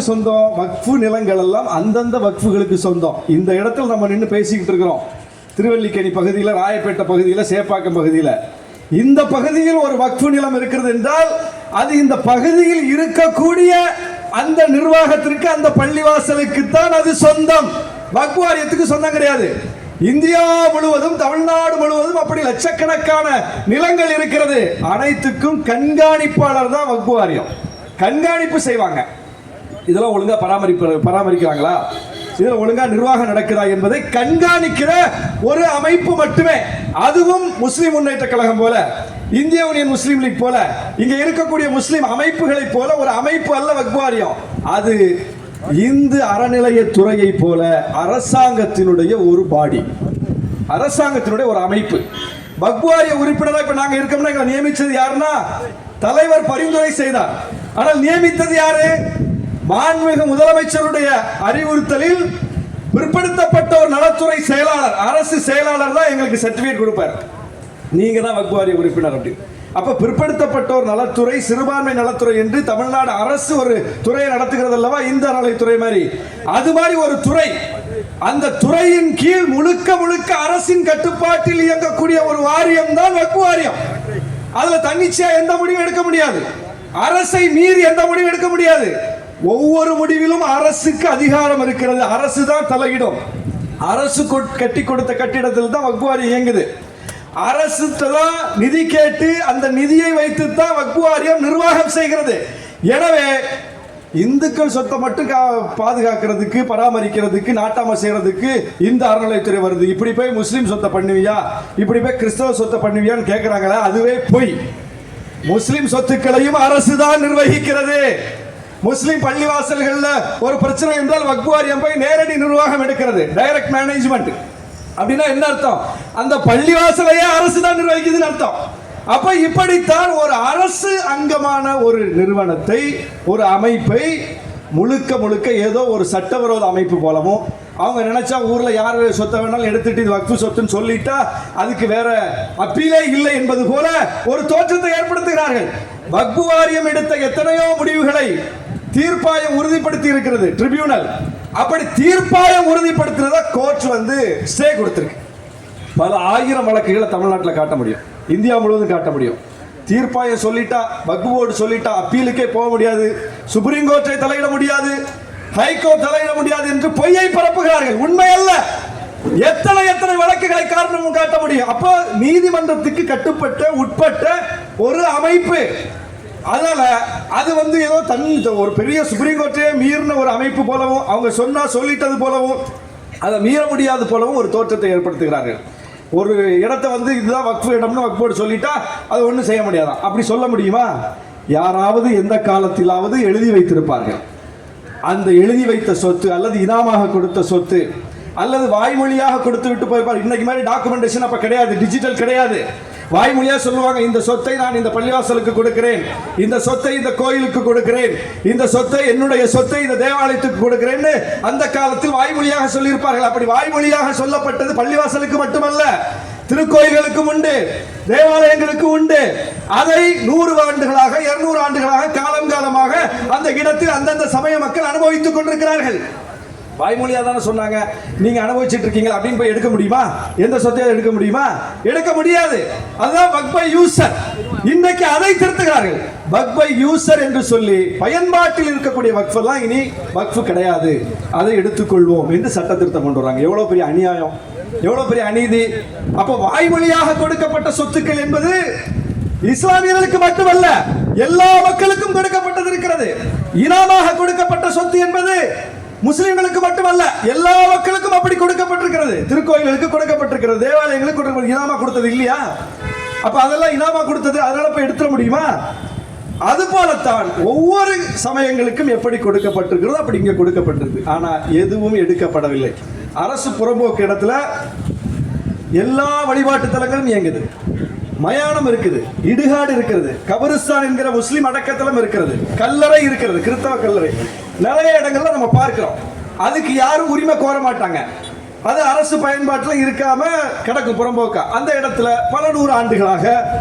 யாருக்கு சொந்தம்? வக்ஃபு நிலங்கள் எல்லாம் அந்தந்த வக்ஃபுகளுக்கு சொந்தம். இந்த இடத்துல நம்ம நின்று பேசிக்கிட்டு இருக்கிறோம். திருவல்லிக்கேணி பகுதியில், ராயப்பேட்டை பகுதியில், சேப்பாக்கம் பகுதியில், இந்த பகுதியில் ஒரு வக்ஃபு நிலம் இருக்கிறது என்றால் அது இந்த பகுதியில் இருக்கக்கூடிய அந்த நிர்வாகத்திற்கு, அந்த பள்ளிவாசலுக்கு தான் அது சொந்தம். வக்ஃபு வாரியத்துக்கு சொந்தம் கிடையாது. இந்தியா முழுவதும், தமிழ்நாடு முழுவதும் அப்படி லட்சக்கணக்கான நிலங்கள் இருக்கிறது. அனைத்துக்கும் கண்காணிப்பாளர் தான் வக்ஃபு வாரியம். கண்காணிப்பு செய்வாங்க. இதெல்லாம் ஒழுங்கா பராமரிக்கிறாங்களா, இதில் ஒழுங்கா நிர்வாகம் நடக்குதா என்பதை கண்காணிக்கிற ஒரு அமைப்பு மட்டுமே. அதுவும் முஸ்லிம் முன்னேற்ற கழகம் போல, இந்திய யூனியன் முஸ்லீம் லீக் போல, இங்க இருக்கக்கூடிய முஸ்லிம் அமைப்புகளை போல ஒரு அமைப்பு அல்ல வக்ஃபு வாரியம். அது இந்து அறநிலையத்துறையை போல அரசாங்கத்தினுடைய ஒரு பாடி, அரசாங்கத்தினுடைய ஒரு அமைப்பு. வக்ஃபு வாரிய உறுப்பினராக இப்ப நாங்க இருக்கோம்னா எங்களை நியமிச்சது யாருன்னா தலைவர் பரிந்துரை செய்தார். ஆனால் நியமித்தது யாரு? மாண்புமிகு முதலமைச்சருடைய அறிவுறுத்தலில் பிற்படுத்தப்பட்டோர் நலத்துறை செயலாளர், அரசு செயலாளர் தான் எங்களுக்கு சர்டிபிகேட் கொடுப்பார். நீங்க தான் வக்ஃபு வாரிய உறுப்பினர் அப்படி. அப்ப பிற்படுத்தப்பட்டோர் நலத்துறை, சிறுபான்மை நலத்துறை என்று தமிழ்நாடு அரசு ஒரு துறையை நடத்துகிறது அல்லவா, இந்த அறநிலைத்துறை மாதிரி. அது மாதிரி ஒரு துறை, அந்த துறையின் கீழ் முழுக்க முழுக்க அரசின் கட்டுப்பாட்டில் இயங்கக்கூடிய ஒரு வாரியம் தான் வக்ஃபு வாரியம். அதுல தன்னிச்சையா எந்த முடிவும் எடுக்க முடியாது. அரசை மீறி எந்த முடிவும் எடுக்க முடியாது. ஒவ்வொரு முடிவிலும் அரசுக்கு அதிகாரம் இருக்கிறது. அரசு தான் தலையிடும். அரசு கட்டி கொடுத்த கட்டிடத்தில் தான் வக்ஃபு வாரியம் இயங்குது. அரசு தான் நிதி கேட்டு அந்த நிதியை வைத்து தான் வக்ஃபு வாரியம் நிர்வாகம் செய்கிறது. எனவே இந்துக்கள் சொத்தை மட்டும் பாதுகாக்கிறதுக்கு, பராமரிக்கிறதுக்கு, நாட்டாம செய்யறதுக்கு இந்த அறநிலையத்துறை வருது. இப்படி போய் முஸ்லீம் சொத்தை பண்ணுவியா, இப்படி போய் கிறிஸ்தவ சொத்தை பண்ணுவியான்னு கேட்கிறாங்களா, அதுவே பொய். முஸ்லிம் சொத்துக்களையும் அரசு தான் நிர்வகிக்கிறது. முஸ்லிம் பள்ளிவாசல்கள்ல ஒரு பிரச்சனை என்றால் வக்ஃபு வாரியம் போய் நேரடி நிர்வாகம் எடுக்கிறது, டைரக்ட் மேனேஜ்மெண்ட். அப்படின்னா என்ன அர்த்தம்? அந்த பள்ளிவாசலையே அரசு தான் நிர்வகிக்குதுன்னு அர்த்தம். அப்ப இப்படித்தான் ஒரு அரசு அங்கமான ஒரு நிறுவனத்தை, ஒரு அமைப்பை முழுக்க முழுக்க ஏதோ ஒரு சட்டவிரோத அமைப்பு போலவும், அவங்க நினைச்சா ஊர்ல யாரு சொத்தை வேணாலும் எடுத்துட்டு இது வக்ஃபு சொத்துன்னு சொல்லிட்டா அதுக்கு வேற அப்பீலே இல்லை என்பது போல ஒரு தோற்றத்தை ஏற்படுத்துகிறார்கள். வக்ஃபு வாரியம் எடுத்த எத்தனையோ முடிவுகளை தீர்ப்பாயம் உறுதிப்படுத்தி இருக்கிறது, ட்ரிபியூனல். அப்படி தீர்ப்பாயம் உறுதிப்படுத்துறத கோர்ட் ஸ்டே கொடுத்திருக்கு. பல ஆயிரம் வழக்குகளை தமிழ்நாட்டில் காட்ட முடியும், இந்தியா முழுவதும் காட்ட முடியும். தீர்ப்பாயம் சொல்லிட்டா, வக்ஃபு போர்டு சொல்லிட்டா அப்பீலுக்கே போக முடியாது, சுப்ரீம் கோர்ட்டை தலையிட முடியாது, ஹைகோர்ட் தலையிட முடியாது என்று பொய்யை பரப்புகிறார்கள். உண்மை அல்ல. எத்தனை எத்தனை வழக்குகளை காரணமும் காட்ட முடியும். அப்போ நீதிமன்றத்துக்கு கட்டுப்பட்ட, உட்பட்ட ஒரு அமைப்பு. அதனால அது ஏதோ ஒரு பெரிய சுப்ரீம் கோர்ட்டே மீறின ஒரு அமைப்பு போலவும், அவங்க சொல்லிட்டது போலவும், அதை மீற முடியாது போலவும் ஒரு தோற்றத்தை ஏற்படுத்துகிறார்கள். ஒரு இடத்தை இதுதான் வக்ஃபு இடம்னு வக்ஃபு போர்டு சொல்லிட்டா அது ஒன்றும் செய்ய முடியாதான். அப்படி சொல்ல முடியுமா? யாராவது எந்த காலத்திலாவது எழுதி வைத்திருப்பார்கள். அந்த எழுதி வைத்த சொத்து அல்லது இனாமாக கொடுத்த சொத்து அல்லது வாய்மொழியாக கொடுத்து விட்டு போயிருப்பார். இன்னைக்கு மாதிரி டாக்குமெண்டேஷன் அப்ப கிடையாது, டிஜிட்டல் கிடையாது. வாய்மொழியா சொல்லுவாங்க, இந்த சொத்தை நான் இந்த பள்ளிவாசலுக்கு கொடுக்கிறேன், இந்த சொத்தை இந்த கோயிலுக்கு கொடுக்கிறேன், இந்த சொத்தை என்னுடைய சொத்தை இந்த தேவாலயத்துக்கு கொடுக்கிறேன்னு அந்த காலத்தில் வாய்மொழியாக சொல்லியிருப்பார்கள். அப்படி வாய்மொழியாக சொல்லப்பட்டது பள்ளிவாசலுக்கு மட்டுமல்ல, திருக்கோயில்களுக்கும் உண்டு, தேவாலயங்களுக்கு உண்டு. அதை 100 ஆண்டுகளாக 200 ஆண்டுகளாக காலம் காலமாக அந்த இடத்தில் அந்தந்த சமய மக்கள் அனுபவித்துக் கொண்டிருக்கிறார்கள். வாய்மொழியா தானே சொன்னாங்க, நீங்க அனுபவிச்சுட்டு இருக்கீங்க அப்படின்னு போய் எடுக்க முடியுமா? எந்த சொத்தையும் எடுக்க முடியுமா? எடுக்க முடியாது. அதுதான் வக்ஃப் பை யூசர். இன்றைக்கு அதை திருத்துகிறார்கள். வக்ஃப் பை யூசர் என்று சொல்லி பயன்பாட்டில் இருக்கக்கூடிய வக்ஃப் எல்லாம் இனி வக்ஃப் கிடையாது, அதை எடுத்துக்கொள்வோம் என்று சட்ட திருத்தம் கொண்டு வராங்க. எவ்வளவு பெரிய அநியாயம், எவ்வளவு பெரிய அநீதி. அப்ப வாய்மொழியாக கொடுக்கப்பட்ட சொத்துக்கள் என்பது இஸ்லாமியர்களுக்கு மட்டுமல்ல, எல்லா மக்களுக்கும் கொடுக்கப்பட்டது இருக்கிறது. இனாமாக கொடுக்கப்பட்ட சொத்து என்பது முஸ்லிம்களுக்கு மட்டுமல்ல, எல்லா மக்களுக்கும் அப்படி கொடுக்கப்பட்டிருக்கிறது. திருக்கோயில்களுக்கு கொடுக்கப்பட்டிருக்கிறது, தேவாலயங்களுக்கு கொடுக்கப்பட்ட இனாமா கொடுத்தது இல்லையா? அப்ப அதெல்லாம் இனாமா கொடுத்தது, அதனால போய் எடுத்துட முடியுமா? அது போலத்தான் ஒவ்வொரு சமயங்களுக்கும் எப்படி கொடுக்கப்பட்டிருக்கிறதோ அப்படி இங்கே கொடுக்கப்பட்டிருக்கு. ஆனா எதுவும் எடுக்கப்படவில்லை. அரசு புறம்போக்கு இடத்துல எல்லா வழிபாட்டு தலங்களும் இயங்குது. மயானம் இருக்குது, இடுகாடு இருக்கிறது, கபரிஸ்தான் என்கிற முஸ்லிம் அடக்கத்தலம் இருக்கிறது, கல்லறை இருக்கிறது, கிறிஸ்தவ கல்லறை நிறைய இடங்கள்ல நம்ம பார்க்கிறோம். அதுக்கு யாரும் உரிமை கோர மாட்டாங்க. அது அரசு பயன்பாட்டில் இருக்காம கிடக்கும் புறம்போக்கா. அந்த இடத்துல பல 100 ஆண்டுகளாக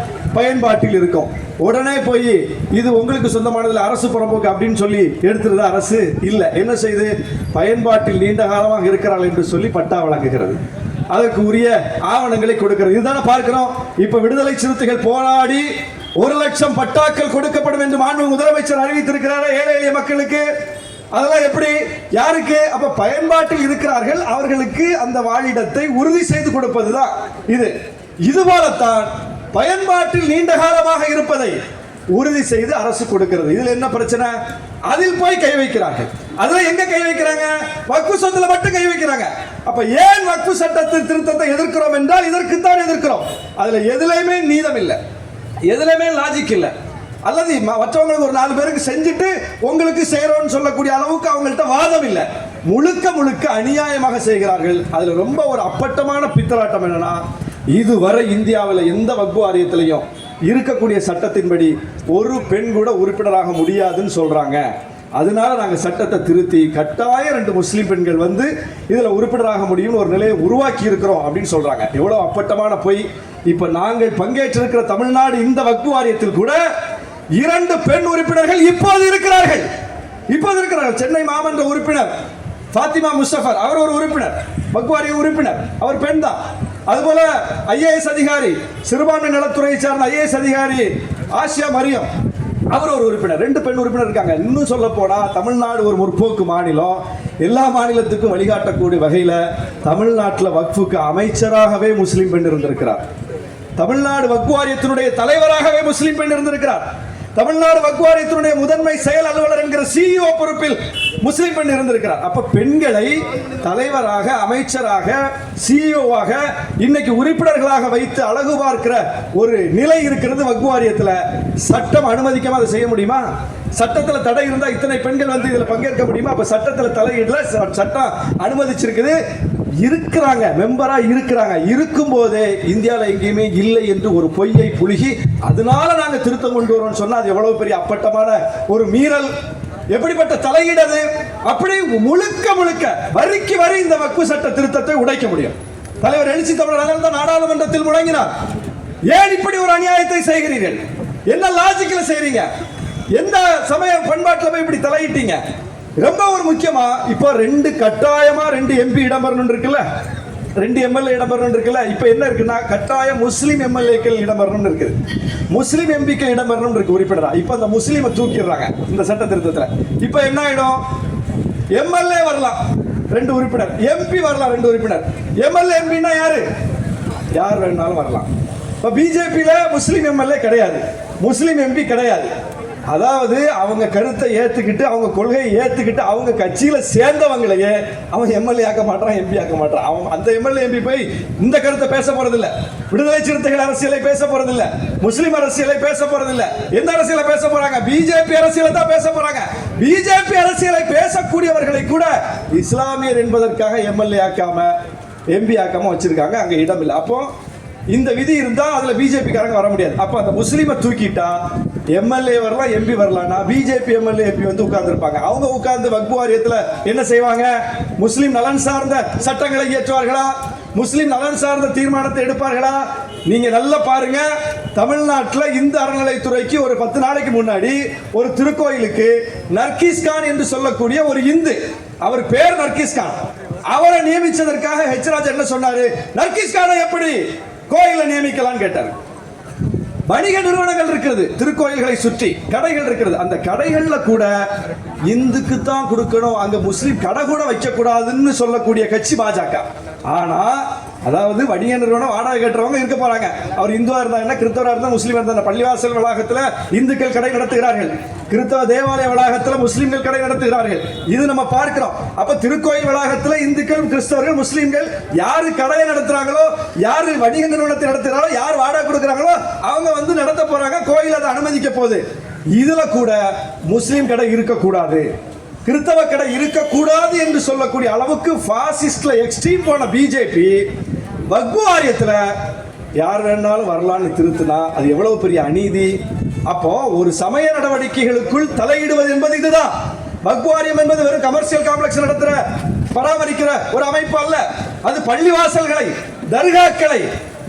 பயன்பாட்டில் இருக்கும். உடனே போய் இது உங்களுக்கு சொந்தமானதில் அரசு புறம்போக்கு அப்படின்னு சொல்லி எடுத்துருது அரசு இல்லை. என்ன செய்து பயன்பாட்டில் நீண்ட காலமாக இருக்கிறாள் என்று சொல்லி பட்டா வழங்குகிறது. அதற்கு உரிய ஆவணங்களை கொடுக்கிறது. இதுதானே பார்க்கிறோம். இப்ப விடுதலை சிறுத்தைகள் போராடி 1,00,000 பட்டாக்கள் கொடுக்கப்படும் என்று மாண்பு முதலமைச்சர் அறிவித்திருக்கிறார் ஏழை எளிய மக்களுக்கு. அதெல்லாம் எப்படி, யாருக்கு? அப்ப பயன்பாட்டில் இருக்கிறார்கள் அவர்களுக்கு அந்த வாழிடத்தை உறுதி செய்து கொடுப்பதுதான் இது. இதுபோலத்தான் பயன்பாட்டில் நீண்ட காலமாக இருப்பதை உறுதி செய்து அரசு கொடுக்கிறது. இதுல என்ன பிரச்சனை? அதில் போய் கை வைக்கிறார்கள். அதுல எங்க கை வைக்கிறாங்க? வக்ஃபு சொத்துல மட்டும் கை வைக்கிறாங்க. அப்ப ஏன் வக்ஃபு சட்டத்தின் திருத்தத்தை எதிர்க்கிறோம் என்றால் இதற்குத்தான் எதிர்க்கிறோம். அதுல எதுலையுமே நீதம் இல்லை, எதுலையுமே லாஜிக் இல்லை. அல்லது மற்றவங்களுக்கு ஒரு 4 பேருக்கு செஞ்சுட்டு உங்களுக்கு செய்யறோம்னு சொல்லக்கூடிய அளவுக்கு அவங்கள்ட்ட வாதம் இல்லை. முழுக்க முழுக்க அநியாயமாக செய்கிறார்கள். அதுல ரொம்ப ஒரு அப்பட்டமான பித்தலாட்டம் என்னன்னா, இதுவரை இந்தியாவில் எந்த வக்ஃபு வாரியத்திலையும் இருக்கக்கூடிய சட்டத்தின்படி ஒரு பெண் கூட உறுப்பினராக முடியாதுன்னு சொல்றாங்க. அதனால நாங்கள் சட்டத்தை திருத்தி கட்டாயம் 2 முஸ்லீம் பெண்கள் வந்து இதில் உறுப்பினராக முடியும் ஒரு நிலையை உருவாக்கி இருக்கிறோம் அப்படின்னு சொல்றாங்க. எவ்வளோ அப்பட்டமான பொய். இப்போ நாங்கள் பங்கேற்றிருக்கிற தமிழ்நாடு இந்த வக்ஃபு வாரியத்தில் கூட 2 பெண் உறுப்பினர்கள் இப்போது இருக்கிறார்கள். சென்னை மாமன்ற உறுப்பினர் ஃபாத்திமா முஸ்தபர் அவர் ஒரு உறுப்பினர், வக்ஃபு வாரிய உறுப்பினர், அவர் பெண் தான். அதுபோல IAS அதிகாரி, சிறுபான்மை நலத்துறையை சார்ந்த IAS அதிகாரி ஆசியா மரியம் அவர் ஒரு உறுப்பினர். 2 பெண் உறுப்பினர் இருக்காங்க. இன்னும் சொல்ல போனா தமிழ்நாடு ஒரு முற்போக்கு மாநிலம். எல்லா மாநிலத்துக்கும் வழிகாட்டக்கூடிய வகையில் தமிழ்நாட்டில் வக்ஃபுக்கு அமைச்சராகவே முஸ்லீம் பெண் இருந்திருக்கிறார். தமிழ்நாடு வக்ஃபு வாரியத்தினுடைய தலைவராகவே முஸ்லீம் பெண் இருந்திருக்கிறார். தமிழ்நாடு வக்ஃபு வாரியத்தினுடைய முதன்மை செயல் அலுவலர் என்கிற CEO பொறுப்பில் முஸ்லீம் பெண் இருந்திருக்கிறார். அப்ப பெண்களை தலைவராக, அமைச்சராக, CEOவாக, இன்னைக்கு உறுப்பினர்களாக வைத்து அழகு பார்க்கிற ஒரு நிலை இருக்கிறது வக்ஃபு வாரியத்தில். சட்டம் அனுமதிக்காம அதை செய்ய முடியுமா? சட்டத்தில் தடை இருந்தா இத்தனை பெண்கள் வந்து இதில் பங்கேற்க முடியுமா? அப்ப சட்டத்தில் தலையிடல, சட்டம் அனுமதிச்சிருக்குது. இருக்கிறாங்க, மெம்பரா இருக்கிறாங்க. இருக்கும் போதே இந்தியாவில் எங்கேயுமே இல்லை என்று ஒரு பொய்யை புழுகி அதனால நாங்க திருத்தம் கொண்டு வரோம் சொன்னா அது எவ்வளவு பெரிய அப்பட்டமான ஒரு மீறல், எப்படிப்பட்ட தலையீடு. அப்படி முழுக்க முழுக்க வரிக்கு வரி இந்த வக்ஃபு சட்ட திருத்தத்தை உடைக்க முடியும். தலைவர் எழுச்சி தமிழர் தான் நாடாளுமன்றத்தில் முழங்கினார். ஏன் இப்படி ஒரு அநியாயத்தை செய்கிறீர்கள்? என்ன லாஜிக்ல செய்றீங்க? எந்த சமய பண்பாட்டில் போய் இப்படி தலையிட்டீங்க? ரொம்ப ஒரு முக்கியமா இப்போ 2 கட்டாயமா 2 MP இடம்பெறணும் இருக்குல்ல, 2 MLA இடம்பெறணும் இருக்குல்ல. இப்போ என்ன இருக்குன்னா கட்டாயம் முஸ்லீம் MLAக்கள் இடம்பெறணும் இருக்குது, முஸ்லீம் MPக்கள் இடம்பெறணும் இருக்கு உறுப்பினரா. இப்போ அந்த முஸ்லீமை தூக்கிடுறாங்க இந்த சட்ட திருத்தத்தில். இப்போ என்ன ஆயிடும்? MLA வரலாம் 2 உறுப்பினர், MP வரலாம் 2 உறுப்பினர். MLA MPன்னா யாரு? யார் வேணாலும் வரலாம். இப்போ BJPல முஸ்லீம் MLA கிடையாது, முஸ்லீம் MP கிடையாது. அதாவது அவங்க கருத்தை ஏத்துக்கிட்டு, அவங்க கொள்கையை ஏத்துக்கிட்டு, அவங்க கட்சியில சேர்ந்தவங்களையே அவன் MLA ஆக்க மாட்டான், MP ஆக்க மாட்டான். அவன் அந்த MLA MP போய் இந்த கருத்தை பேச போறதில்ல, விடுதலை சிறுத்தைகள் அரசியலை பேச போறதில்ல, முஸ்லிம் அரசியலை பேச போறதில்ல. எந்த அரசியலை பேச போறாங்க? BJP அரசியலை தான் பேச போறாங்க. BJP அரசியலை பேசக்கூடியவர்களை கூட இஸ்லாமியர் என்பதற்காக MLA ஆக்காம MP ஆக்காம வச்சிருக்காங்க. அங்க இடம் இல்லை. அப்போ இந்த விதி இருந்தா அதுல BJP காரங்க வர முடியாது. அப்ப அந்த முஸ்லீமை தூக்கிட்டா MLA வரலாம், MP வரலாம்னா BJP MLA MP வந்து உட்கார்ந்து இருப்பாங்க. அவங்க உட்கார்ந்து வக்ஃபு வாரியத்துல என்ன செய்வாங்க? முஸ்லீம் நலன் சார்ந்த சட்டங்களை இயற்றுவார்களா? முஸ்லீம் நலன் சார்ந்த தீர்மானத்தை எடுப்பார்களா? நீங்க நல்லா பாருங்க. தமிழ்நாட்டில் இந்து அறநிலைத்துறைக்கு ஒரு 10 நாளைக்கு முன்னாடி ஒரு திருக்கோயிலுக்கு நர்கீஸ் கான் என்று சொல்லக்கூடிய ஒரு இந்து, அவர் பேர் நர்கீஸ் கான், அவரை நியமிச்சதற்காக ஹெச்ராஜ் என்ன சொன்னாரு? நர்கீஸ் கானை எப்படி கோயில நியமிக்கலாம் கேட்டார். வணிக நிறுவனங்கள் இருக்கிறது, திருக்கோயில்களை சுற்றி கடைகள் இருக்கிறது. அந்த கடைகள்ல கூட இந்துக்கு தான் கொடுக்கணும், அங்க முஸ்லீம் கடை கூட வைக்க கூடாதுன்னு சொல்லக்கூடிய கட்சி பாஜக. ஆனா அதாவது வணிக நிறுவனம் வாடகை கட்டுறவங்க இருக்க போறாங்க. அவர் இந்துவா இருந்தா, கிறிஸ்தவரா இருந்தா, முஸ்லீம் இருந்தா, பள்ளிவாசல் வளாகத்துல இந்துக்கள் கடை நடத்துகிறார்கள், கிறிஸ்தவ தேவாலய வளாகத்தில் முஸ்லீம்கள் கடை நடத்துகிறார்கள். இது நம்ம பார்க்கிறோம். அப்ப திருக்கோயில் வளாகத்தில் இந்துக்கள், கிறிஸ்தவர்கள், முஸ்லீம்கள் யாரு கடையை நடத்துறாங்களோ, யாரு வணிக நிறுவனத்தை நடத்துகிறாங்களோ, யார் வாடகை கொடுக்குறாங்களோ அவங்க வந்து நடத்த போறாங்க. கோயில் அதை அனுமதிக்க போகுது. இதுல கூட முஸ்லீம் கடை இருக்கக்கூடாது, கிறிஸ்தவ கடை இருக்கக்கூடாது என்று சொல்லக்கூடிய அளவுக்கு பாசிஸ்ட்ல எக்ஸ்ட்ரீம் போன BJP வக்ஃபு வாரியத்துல யார் வேணாலும் வரலான்னு திருத்தினா அது எவ்வளவு பெரிய அநீதி. அப்போ ஒரு சமய நடவடிக்கைகளுக்குள் தலையிடுவது என்பது இதுதான். வக்ஃபு வாரியம் என்பது வெறும் கமர்ஷியல் காம்ப்ளெக்ஸ் நடத்துற பராமரிக்கிற ஒரு அமைப்பு அல்ல. அது பள்ளிவாசல்களை, தர்காக்களை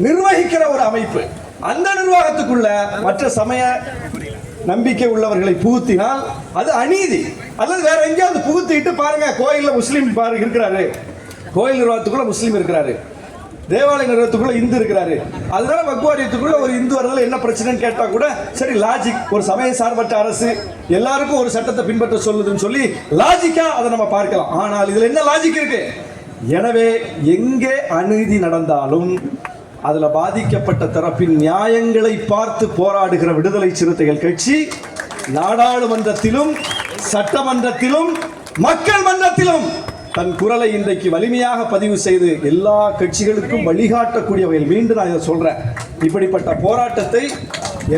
நிர்வகிக்கிற ஒரு அமைப்பு. அந்த நிர்வாகத்துக்குள்ள மற்ற சமய நம்பிக்கை உள்ளவர்களை புகுத்தினால் அது அநீதி. அல்லது வேற எங்கேயாவது புகுத்திட்டு பாருங்க, கோயில்ல முஸ்லீம் பாருங்க இருக்கிறாரு, கோயில் நிர்வாகத்துக்குள்ள முஸ்லீம் இருக்கிறாரு, தேவாலய நிறுவனத்துக்குள்ள இந்து இருக்கிறாரு, அதனால வக்வாரியத்துக்குள்ள ஒரு இந்து வரதுல என்ன பிரச்சனைன்னு கேட்டா கூட சரி, லாஜிக், ஒரு சமய சார்பற்ற அரசு எல்லாருக்கும் ஒரு சட்டத்தை பின்பற்ற சொல்லுதுன்னு சொல்லி லாஜிக்கா அதை நம்ம பார்க்கலாம். ஆனால் இதுல என்ன லாஜிக் இருக்கு? எனவே எங்கே அநீதி நடந்தாலும் அதுல பாதிக்கப்பட்ட தரப்பின் நியாயங்களை பார்த்து போராடுகிற விடுதலை சிறுத்தைகள் கட்சி நாடாளுமன்றத்திலும் சட்டமன்றத்திலும் மக்கள் மன்றத்திலும் தன் குரலை இன்றைக்கு வலிமையாக பதிவு செய்து எல்லா கட்சிகளுக்கும் வழிகாட்டக்கூடிய வகையில், மீண்டும் நான் இதை சொல்றேன், இப்படிப்பட்ட போராட்டத்தை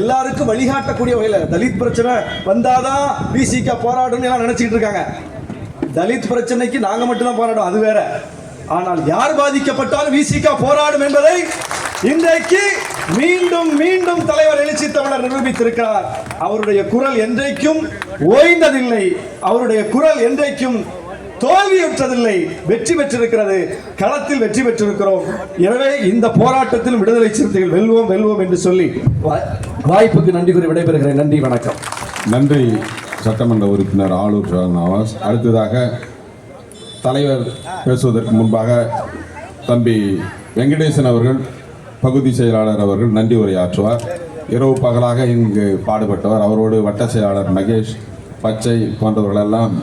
எல்லாருக்கும் வழிகாட்டக்கூடிய வகையில், தலித் பிரச்சனை வந்தாதான் விசிக போராடும் எல்லாம் நினைச்சிட்டு இருக்காங்க. தலித் பிரச்சனைக்கு நாங்க மட்டும்தான் போராடும், அது வேற. ஆனால் யார் பாதிக்கப்பட்டாலும் விசிக போராடும் என்பதை இன்றைக்கு மீண்டும் மீண்டும் தலைவர் எழுச்சி தமிழர் நிரூபித்திருக்கிறார். அவருடைய குரல் என்றைக்கும் ஓய்ந்ததில்லை, அவருடைய குரல் என்றைக்கும் தோல்வியுற்றதில்லை, வெற்றி பெற்றிருக்கிறது, களத்தில் வெற்றி பெற்றிருக்கிறோம். எனவே இந்த போராட்டத்தில் விடுதலை சிறுத்தைகள் வெல்வோம் வெல்வோம் என்று சொல்லி வாய்ப்புக்கு நன்றி கூறி விடைபெறுகிறேன். நன்றி, வணக்கம். நன்றி சட்டமன்ற உறுப்பினர் ஆளூர் நவாஸ். அடுத்ததாக தலைவர் பேசுவதற்கு முன்பாக தம்பி வெங்கடேசன் அவர்கள், பகுதி செயலாளர் அவர்கள் நன்றி உரையாற்றுவார். இரவு பகலாக இங்கு பாடுபட்டவர். அவரோடு வட்ட செயலாளர் மகேஷ், பச்சை போன்றவர்களெல்லாம்